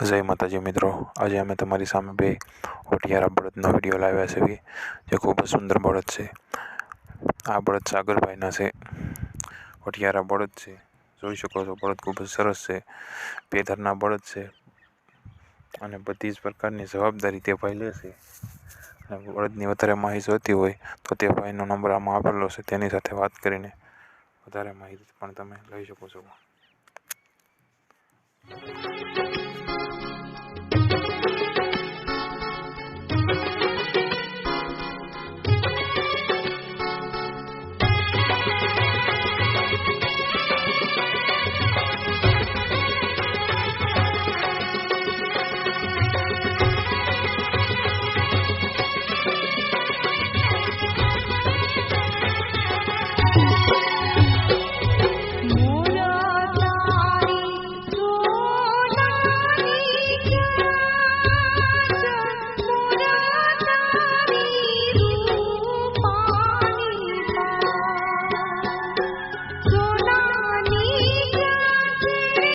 જય માતાજી મિત્રો, આજે અમે તમારી સામે બે હોટિયારા બળદનો વિડીયો લાવ્યા છે જે ખૂબ જ સુંદર બળદ છે। આ બળદ સાગરભાઈના છે। હોટિયારા બળદ છે, જોઈ શકો છો। બળદ ખૂબ જ સરસ છે, પેધરના બળદ છે અને બધી જ પ્રકારની જવાબદારી તે ભાઈ લે છે। અને બળદની વધારે માહિતી જોઈતી હોય તો તે ભાઈનો નંબર આમાં આપેલો છે, તેની સાથે વાત કરીને વધારે માહિતી પણ તમે લઈ શકો છો।